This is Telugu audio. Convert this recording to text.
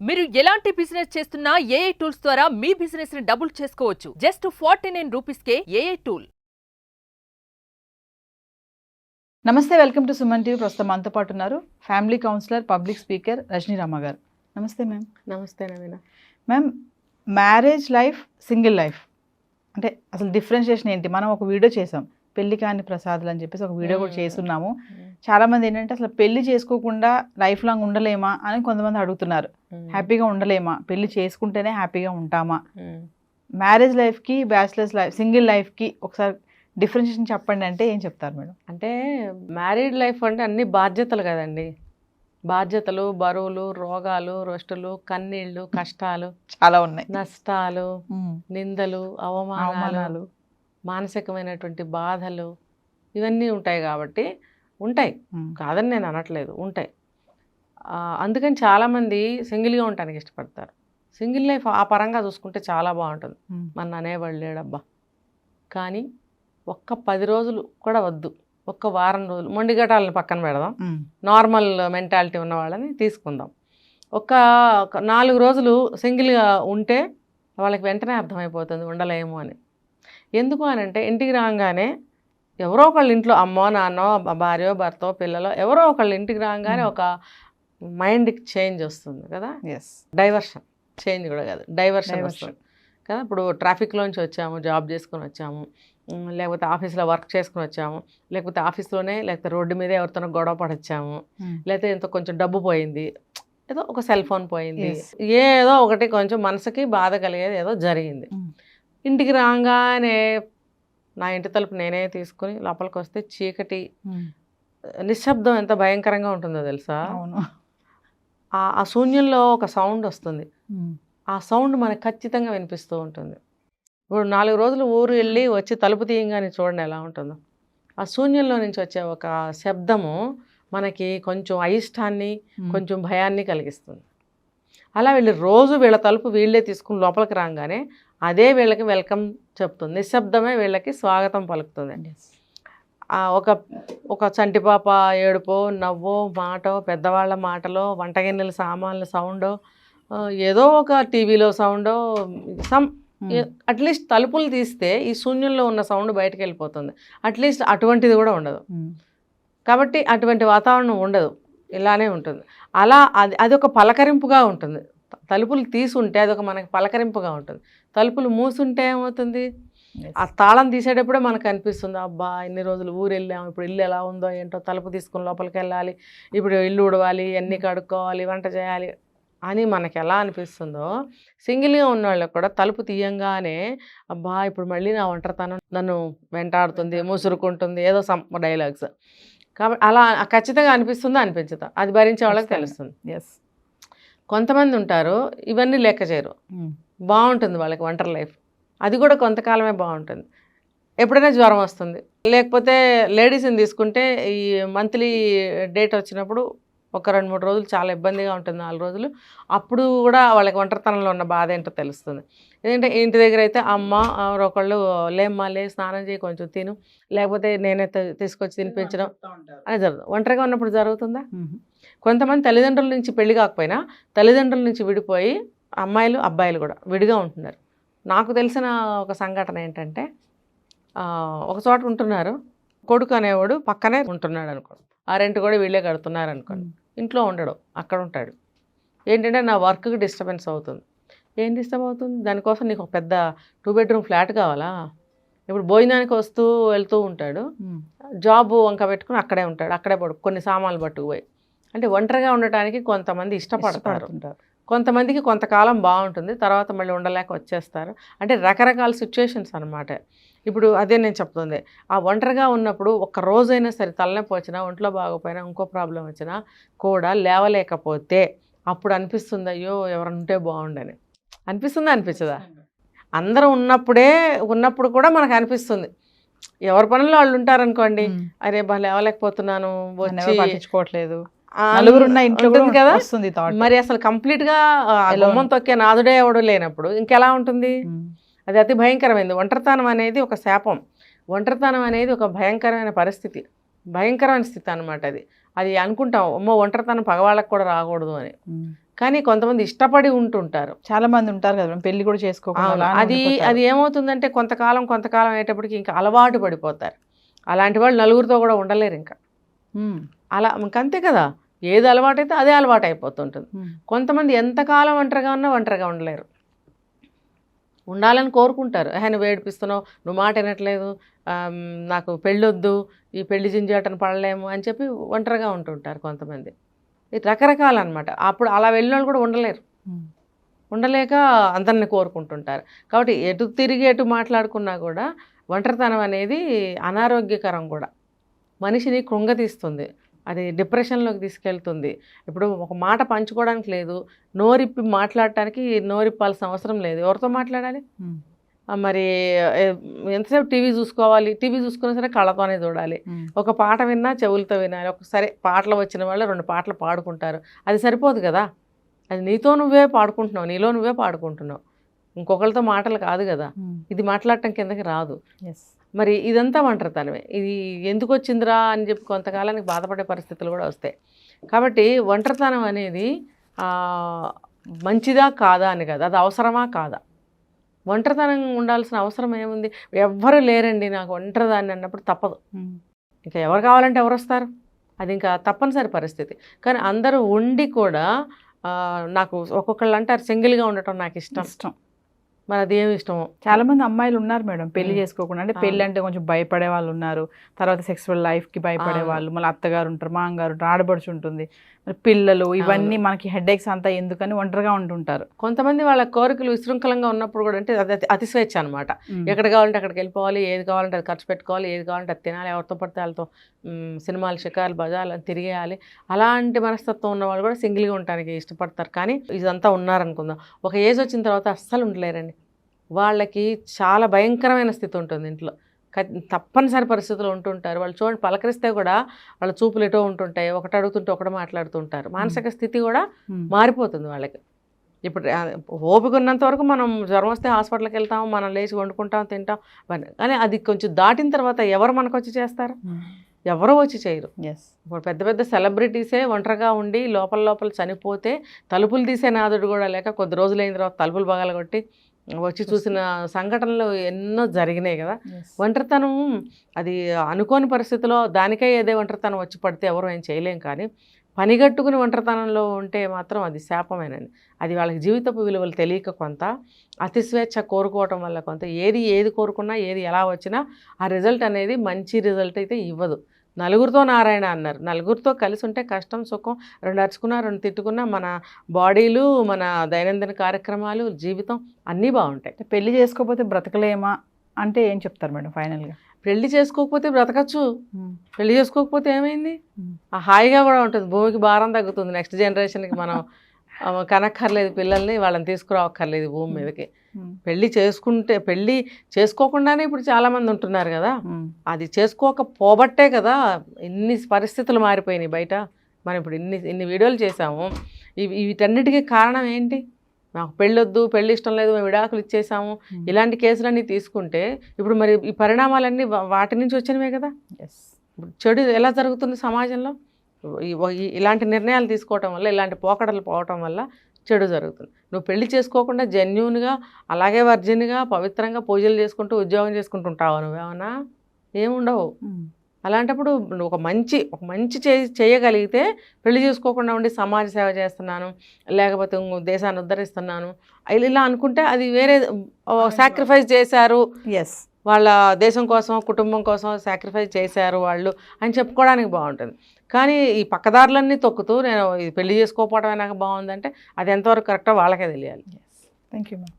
మీరు ఎలాంటి బిజినెస్ చేస్తున్నా ఏఐ టూల్స్ ద్వారా మీ బిజినెస్ ని డబుల్ చేసుకోవచ్చు. జస్ట్ 49 రూపీస్కే ఏఐ టూల్. నమస్తే, వెల్కమ్ టు సుమన్ టీవీ. ప్రస్తుతం మనతో పాటు ఉన్నారు family counsellor, public speaker Rajani Rama గారు. నమస్తే మ్యామ్. నమస్తే Naveena. Ma'am, marriage life, single life అంటే అసలు డిఫరెన్షియేషన్ ఏంటి? మనం ఒక వీడియో చేసాం, పెళ్లి కాని ప్రసాదులు అని చెప్పేసి ఒక వీడియో కూడా చేస్తున్నాము. చాలా మంది ఏంటంటే అసలు పెళ్లి చేసుకోకుండా లైఫ్ లాంగ్ ఉండలేమా అని కొంతమంది అడుగుతున్నారు. హ్యాపీగా ఉండలేమా, పెళ్లి చేసుకుంటేనే హ్యాపీగా ఉంటామా? మ్యారేజ్ లైఫ్కి, బ్యాచిలర్స్ లైఫ్, సింగిల్ లైఫ్కి ఒకసారి డిఫరెన్షియేషన్ చెప్పండి అంటే ఏం చెప్తారు మేడం? అంటే మ్యారీడ్ లైఫ్ అంటే అన్ని బాధ్యతలు కదండి. బాధ్యతలు, బరువులు, రోగాలు, రొస్టులు, కన్నీళ్ళు, కష్టాలు చాలా ఉన్నాయి, నష్టాలు, నిందలు, అవమానాలు, మానసికమైనటువంటి బాధలు ఇవన్నీ ఉంటాయి. కాబట్టి ఉంటాయి, కాదని నేను అనట్లేదు, ఉంటాయి. అందుకని చాలామంది సింగిల్గా ఉండటానికి ఇష్టపడతారు. సింగిల్ లైఫ్ ఆ పరంగా చూసుకుంటే చాలా బాగుంటుంది. మన అనేవాళ్ళు లేడబ్బా. కానీ ఒక్క 10 రోజులు కూడా వద్దు, ఒక్క వారం రోజులు మొండిగటాలను పక్కన పెడదాం, నార్మల్ మెంటాలిటీ ఉన్న వాళ్ళని తీసుకుందాం. ఒక 4 రోజులు సింగిల్గా ఉంటే వాళ్ళకి వెంటనే అర్థమైపోతుంది ఉండలేము అని. ఎందుకు అని అంటే ఇంటికి రాగానే ఎవరో ఒకళ్ళు ఇంట్లో అమ్మో, నాన్నో, భార్యో, భర్తో, పిల్లలో ఎవరో ఒకళ్ళు ఇంటికి రాగానే ఒక మైండ్కి చేంజ్ వస్తుంది కదా. డైవర్షన్, చేంజ్ కూడా కాదు, డైవర్షన్ వస్తుంది కదా. ఇప్పుడు ట్రాఫిక్లోంచి వచ్చాము, జాబ్ చేసుకొని వచ్చాము, లేకపోతే ఆఫీస్లో వర్క్ చేసుకుని వచ్చాము, లేకపోతే ఆఫీస్లోనే, లేకపోతే రోడ్డు మీద ఎవరితోనో గొడవ పడొచ్చాము, లేకపోతే ఎంతో కొంచెం డబ్బు పోయింది, ఏదో ఒక సెల్ ఫోన్ పోయింది, ఏదో ఒకటి కొంచెం మనసుకి బాధ కలిగేది ఏదో జరిగింది. ఇంటికి రాగానే నా ఇంటి తలుపు నేనే తీసుకుని లోపలికి వస్తే చీకటి, నిశ్శబ్దం ఎంత భయంకరంగా ఉంటుందో తెలుసా. ఆ శూన్యంలో ఒక సౌండ్ వస్తుంది, ఆ సౌండ్ మనకు ఖచ్చితంగా వినిపిస్తూ ఉంటుంది. ఇప్పుడు 4 రోజులు ఊరు వెళ్ళి వచ్చి తలుపు తీయంగానే చూడండి ఎలా ఉంటుందో. ఆ శూన్యంలో నుంచి వచ్చే ఒక శబ్దము మనకి కొంచెం అయిష్టాన్ని, కొంచెం భయాన్ని కలిగిస్తుంది. అలా వీళ్ళు రోజు వీళ్ళ తలుపు వీళ్ళే తీసుకుని లోపలికి రాగానే అదే వీళ్ళకి వెల్కమ్ చెప్తుంది, నిశ్శబ్దమే వీళ్ళకి స్వాగతం పలుకుతుంది. ఒక చంటిపాప ఏడుపో, నవ్వో, మాటో, పెద్దవాళ్ళ మాటలో, వంటగిన్నెల సామాన్ల సౌండో, ఏదో ఒక టీవీలో సౌండో, అట్లీస్ట్ తలుపులు తీస్తే ఈ శూన్యంలో ఉన్న సౌండ్ బయటకు వెళ్ళిపోతుంది. అట్లీస్ట్ అటువంటిది కూడా ఉండదు. కాబట్టి అటువంటి వాతావరణం ఉండదు, ఇలానే ఉంటుంది. అలా అది ఒక పలకరింపుగా ఉంటుంది. తలుపులు తీసుంటే అదొక మనకి పలకరింపుగా ఉంటుంది. తలుపులు మూసుంటే ఏమవుతుంది, ఆ తాళం తీసేటప్పుడే మనకు అనిపిస్తుంది, అబ్బా ఇన్ని రోజులు ఊరు వెళ్ళాము, ఇప్పుడు ఇల్లు ఎలా ఉందో ఏంటో, తలుపు తీసుకుని లోపలికి వెళ్ళాలి, ఇప్పుడు ఇల్లు ఉడవాలి, అన్నీ కడుక్కోవాలి, వంట చేయాలి అని మనకి ఎలా అనిపిస్తుందో, సింగిల్గా ఉన్న వాళ్ళకి కూడా తలుపు తీయంగానే అబ్బా ఇప్పుడు మళ్ళీ నా ఒంటరితనం నన్ను వెంటాడుతుంది, ముసురుకుంటుంది, ఏదో డైలాగ్స్. కాబట్టి అలా ఖచ్చితంగా అనిపిస్తుందో అనిపించదా, అది భరించే వాళ్ళకి తెలుస్తుంది. కొంతమంది ఉంటారు ఇవన్నీ లెక్క చేయరు, బాగుంటుంది వాళ్ళకి ఒంటరి లైఫ్, అది కూడా కొంతకాలమే బాగుంటుంది. ఎప్పుడైనా జ్వరం వస్తుంది, లేకపోతే లేడీస్ని తీసుకుంటే ఈ మంత్లీ డేట్ వచ్చినప్పుడు ఒక 2-3 రోజులు చాలా ఇబ్బందిగా ఉంటుంది, 4 రోజులు. అప్పుడు కూడా వాళ్ళకి ఒంటరితనంలో ఉన్న బాధ ఏంటో తెలుస్తుంది. ఎందుకంటే ఇంటి దగ్గర అయితే అమ్మ ఒకళ్ళు లేమ్మా, లే, స్నానం చేయి, కొంచెం తిను, లేకపోతే నేనే తీసుకొచ్చి తినిపించడం అని జరుగుతుంది. ఒంటరిగా ఉన్నప్పుడు జరుగుతుందా? కొంతమంది తల్లిదండ్రుల నుంచి పెళ్లి కాకపోయినా తల్లిదండ్రుల నుంచి విడిపోయి అమ్మాయిలు, అబ్బాయిలు కూడా విడిగా ఉంటున్నారు. నాకు తెలిసిన ఒక సంఘటన ఏంటంటే, ఒక చోట ఉంటున్నారు, కొడుకు అనేవాడు పక్కనే ఉంటున్నాడు అనుకోండి, ఆ రెంట్ కూడా వీళ్ళే కడుతున్నారు అనుకోండి, ఇంట్లో ఉండడు, అక్కడ ఉంటాడు. ఏంటంటే నా వర్క్కి డిస్టర్బెన్స్ అవుతుంది. ఏం డిస్టర్బ్ అవుతుంది? దానికోసం నీకు ఒక పెద్ద 2 బెడ్రూమ్ ఫ్లాట్ కావాలా? ఇప్పుడు భోజనానికి వస్తూ వెళ్తూ ఉంటాడు, జాబ్ వంక పెట్టుకుని అక్కడే ఉంటాడు, అక్కడే కొన్ని సామాన్లు పట్టుకుపోయి. అంటే ఒంటరిగా ఉండటానికి కొంతమంది ఇష్టపడతారు, కొంతమందికి కొంతకాలం బాగుంటుంది, తర్వాత మళ్ళీ ఉండలేక వచ్చేస్తారు. అంటే రకరకాల సిచ్యువేషన్స్ అనమాట. ఇప్పుడు అదే నేను చెప్తుంది, ఆ ఒంటరిగా ఉన్నప్పుడు ఒక్క రోజైనా సరే తలనొప్పి వచ్చినా, ఒంట్లో బాగోపోయినా, ఇంకో ప్రాబ్లం వచ్చినా కూడా లేవలేకపోతే అప్పుడు అనిపిస్తుంది, అయ్యో ఎవరైనా ఉంటే బాగుండని అనిపిస్తుందా, అనిపించదా? అందరూ ఉన్నప్పుడు కూడా మనకు అనిపిస్తుంది. ఎవరి పనుల్లో వాళ్ళు ఉంటారనుకోండి, అరే బా లేవలేకపోతున్నాను, వచ్చి పట్టించుకోవట్లేదు, నలుగురున్న ఇంట్లో కదా వస్తుంది. మరి అసలు కంప్లీట్గా గుమ్మం తొక్కే నాదుడే ఎవడు లేనప్పుడు ఇంకెలా ఉంటుంది? అది అతి భయంకరమైనది. ఒంటరితనం అనేది ఒక శాపం, ఒంటరితనం అనేది ఒక భయంకరమైన పరిస్థితి, భయంకరమైన స్థితి అనమాట. అది అనుకుంటాం, అమ్మో ఒంటరితనం పగవాళ్ళకి కూడా రాకూడదు అని. కానీ కొంతమంది ఇష్టపడి ఉంటుంటారు. చాలా మంది ఉంటారు కదా మేడం, పెళ్లి కూడా చేసుకోకుండా అవును. అలానే అది ఉండిపోతారు. అది ఏమవుతుందంటే కొంతకాలం అయ్యేటప్పటికి ఇంకా అలవాటు పడిపోతారు. అలాంటి వాళ్ళు నలుగురితో కూడా ఉండలేరు ఇంకా. అలా ఇంకంతే కదా, ఏది అలవాటు అయితే అదే అలవాటు అయిపోతుంటుంది. కొంతమంది ఎంతకాలం ఒంటరిగా ఉన్నా ఒంటరిగా ఉండలేరు, ఉండాలని కోరుకుంటారు. నువ్వు ఏడిపిస్తున్నావు, నువ్వు మాట వినట్లేదు, నాకు పెళ్ళొద్దు, ఈ పెళ్లి జింజాటను పడలేము అని చెప్పి ఒంటరిగా ఉంటుంటారు కొంతమంది. ఇది రకరకాలు అనమాట. అప్పుడు అలా వెళ్ళిన వాళ్ళు కూడా ఉండలేరు, ఉండలేక అందరిని కోరుకుంటుంటారు. కాబట్టి ఎటు తిరిగి ఎటు మాట్లాడుకున్నా కూడా ఒంటరితనం అనేది అనారోగ్యకరం కూడా, మనిషిని కృంగతీస్తుంది, అది డిప్రెషన్లోకి తీసుకెళ్తుంది. ఇప్పుడు ఒక మాట పంచుకోవడానికి లేదు, నోరిప్పి మాట్లాడటానికి నోరిప్పాల్సిన అవసరం లేదు. ఎవరితో మాట్లాడాలి? మరి ఎంతసేపు టీవీ చూసుకోవాలి, టీవీ చూసుకున్నా సరే కళ్ళతోనే చూడాలి. ఒక పాట విన్నా చెవులతో వినాలి. ఒకసారి పాటలు వచ్చిన వాళ్ళు 2 పాటలు పాడుకుంటారు, అది సరిపోదు కదా. అది నీతో నువ్వే పాడుకుంటున్నావు, నీలో నువ్వే పాడుకుంటున్నావు, ఇంకొకరితో మాటలు కాదు కదా. ఇది మాట్లాడటం కిందకి రాదు. మరి ఇదంతా ఒంటరితనమే. ఇది ఎందుకు వచ్చిందిరా అని చెప్పి కొంతకాలానికి బాధపడే పరిస్థితులు కూడా వస్తాయి. కాబట్టి ఒంటరితనం అనేది మంచిదా కాదా అని కాదు, అది అవసరమా కాదా. ఒంటరితనం ఉండాల్సిన అవసరం ఏముంది? ఎవ్వరు లేరండి నాకు ఒంటరిదాన్ని అన్నప్పుడు తప్పదు. ఇంకా ఎవరు కావాలంటే ఎవరు వస్తారు, అది ఇంకా తప్పనిసరి పరిస్థితి. కానీ అందరూ ఉండి కూడా నాకు ఒక్కొక్కళ్ళు అంటారు సింగిల్గా ఉండటం నాకు ఇష్టం. మరి అది ఏమి ఇష్టమో. చాలా మంది అమ్మాయిలు ఉన్నారు మేడం పెళ్లి చేసుకోకుండా, అంటే పెళ్లి అంటే కొంచెం భయపడే వాళ్ళు ఉన్నారు, తర్వాత సెక్సువల్ లైఫ్కి భయపడే వాళ్ళు, మళ్ళీ అత్తగారు ఉంటారు, మామగారు ఉంటారు, ఆడబడుచు ఉంటుంది, మరి పిల్లలు, ఇవన్నీ మనకి హెడేక్స్ అంతా ఎందుకని ఒంటరిగా ఉంటుంటారు. కొంతమంది వాళ్ళ కోరికలు విశృంఖలంగా ఉన్నప్పుడు కూడా అంటే అది అతిస్వేచ్ఛ అనమాట. ఎక్కడ కావాలంటే అక్కడికి వెళ్ళిపోవాలి, ఏది కావాలంటే అది ఖర్చు పెట్టుకోవాలి, ఏది కావాలంటే అది తినాలి, ఎవరితో పడితే వాళ్ళతో సినిమాలు, షికార్లు, బజార్లు తిరిగేయాలి. అలాంటి మనస్తత్వం ఉన్న వాళ్ళు కూడా సింగిల్గా ఉండడానికి ఇష్టపడతారు. కానీ ఇదంతా ఉన్నారనుకుందాం, ఒక ఏజ్ వచ్చిన తర్వాత అస్సలు ఉండలేరండి. వాళ్ళకి చాలా భయంకరమైన స్థితి ఉంటుంది ఇంట్లో, తప్పనిసరి పరిస్థితులు ఉంటుంటారు. వాళ్ళు చూడండి, పలకరిస్తే కూడా వాళ్ళ చూపులు ఎటో ఉంటుంటాయి, ఒకటి అడుగుతుంటే ఒకటి మాట్లాడుతుంటారు. మానసిక స్థితి కూడా మారిపోతుంది వాళ్ళకి. ఇప్పుడు ఓపిక ఉన్నంత వరకు మనం జ్వరం వస్తే హాస్పిటల్కి వెళ్తాం, మనం లేచి వండుకుంటాం, తింటాం. కానీ అది కొంచెం దాటిన తర్వాత ఎవరు మనకు వచ్చి చేస్తారు? ఎవరో వచ్చి చేయరు. ఇప్పుడు పెద్ద పెద్ద సెలబ్రిటీసే ఒంటరిగా ఉండి లోపల చనిపోతే తలుపులు తీసే నాదుడు కూడా లేక కొద్ది రోజులు అయిన తర్వాత తలుపులు పగలగొట్టి వచ్చి చూసిన సంఘటనలు ఎన్నో జరిగినాయి కదా. ఒంటరితనం అది అనుకోని పరిస్థితిలో దానికే ఏదే ఒంటరితనం వచ్చి పడితే ఎవరు ఏం చేయలేం. కానీ పనిగట్టుకుని ఒంటరితనంలో ఉంటే మాత్రం అది శాపమేనండి. అది వాళ్ళకి జీవితపు విలువలు తెలియక కొంత, అతిస్వేచ్ఛ కోరుకోవటం వల్ల కొంత, ఏది కోరుకున్నా ఏది ఎలా వచ్చినా ఆ రిజల్ట్ అనేది మంచి రిజల్ట్ అయితే ఇవ్వదు. నలుగురితో నారాయణ అన్నారు, నలుగురితో కలిసి ఉంటే కష్టం సుఖం 2 అరుచుకున్నా 2 తిట్టుకున్నా మన బాడీలు, మన దైనందిన కార్యక్రమాలు, జీవితం అన్నీ బాగుంటాయి. పెళ్లి చేసుకోకపోతే బ్రతకలేమా అంటే ఏం చెప్తారు మేడం ఫైనల్గా? పెళ్లి చేసుకోకపోతే బ్రతకచ్చు, పెళ్లి చేసుకోకపోతే ఏమైంది, హాయిగా కూడా ఉంటుంది, భూమికి భారం తగ్గుతుంది, నెక్స్ట్ జనరేషన్కి మనం కనక్కర్లేదు, పిల్లల్ని వాళ్ళని తీసుకురావక్కర్లేదు భూమి మీదకి. పెళ్లి చేసుకోకుండానే ఇప్పుడు చాలామంది ఉంటున్నారు కదా, అది చేసుకోకపోబట్టే కదా ఇన్ని పరిస్థితులు మారిపోయినాయి బయట. మనం ఇప్పుడు ఇన్ని వీడియోలు చేసాము, వీటన్నిటికీ కారణం ఏంటి? నాకు పెళ్ళొద్దు, పెళ్ళి ఇష్టం లేదు, మేము విడాకులు ఇచ్చేసాము, ఇలాంటి కేసులన్నీ తీసుకుంటే ఇప్పుడు మరి ఈ పరిణామాలన్నీ వాటి నుంచి వచ్చినవే కదా. ఇప్పుడు చెడు ఎలా జరుగుతుంది సమాజంలో? ఇలాంటి నిర్ణయాలు తీసుకోవటం వల్ల, ఇలాంటి పోకడలు పోవటం వల్ల చెడు జరుగుతుంది. నువ్వు పెళ్లి చేసుకోకుండా జెన్యూన్గా అలాగే వర్జిన్గా పవిత్రంగా పూజలు చేసుకుంటూ ఉద్యోగం చేసుకుంటుంటావు, నువ్వేమన్నా ఏముండవు. అలాంటప్పుడు నువ్వు ఒక మంచి చేయగలిగితే పెళ్లి చేసుకోకుండా ఉండి సమాజ సేవ చేస్తున్నాను, లేకపోతే దేశాన్ని ఉద్ధరిస్తున్నాను ఇలా అనుకుంటే అది వేరే. సాక్రిఫైస్ చేశారు, వాళ్ళ దేశం కోసం, కుటుంబం కోసం సాక్రిఫైస్ చేశారు వాళ్ళు అని చెప్పుకోవడానికి బాగుంటుంది. కానీ ఈ పక్కదారులన్నీ తొక్కుతూ నేను ఇది పెళ్లి చేసుకోకపోవడమే నాకు బాగుందంటే అది ఎంతవరకు కరెక్టో వాళ్ళకే తెలియాలి. Thank you ma'am.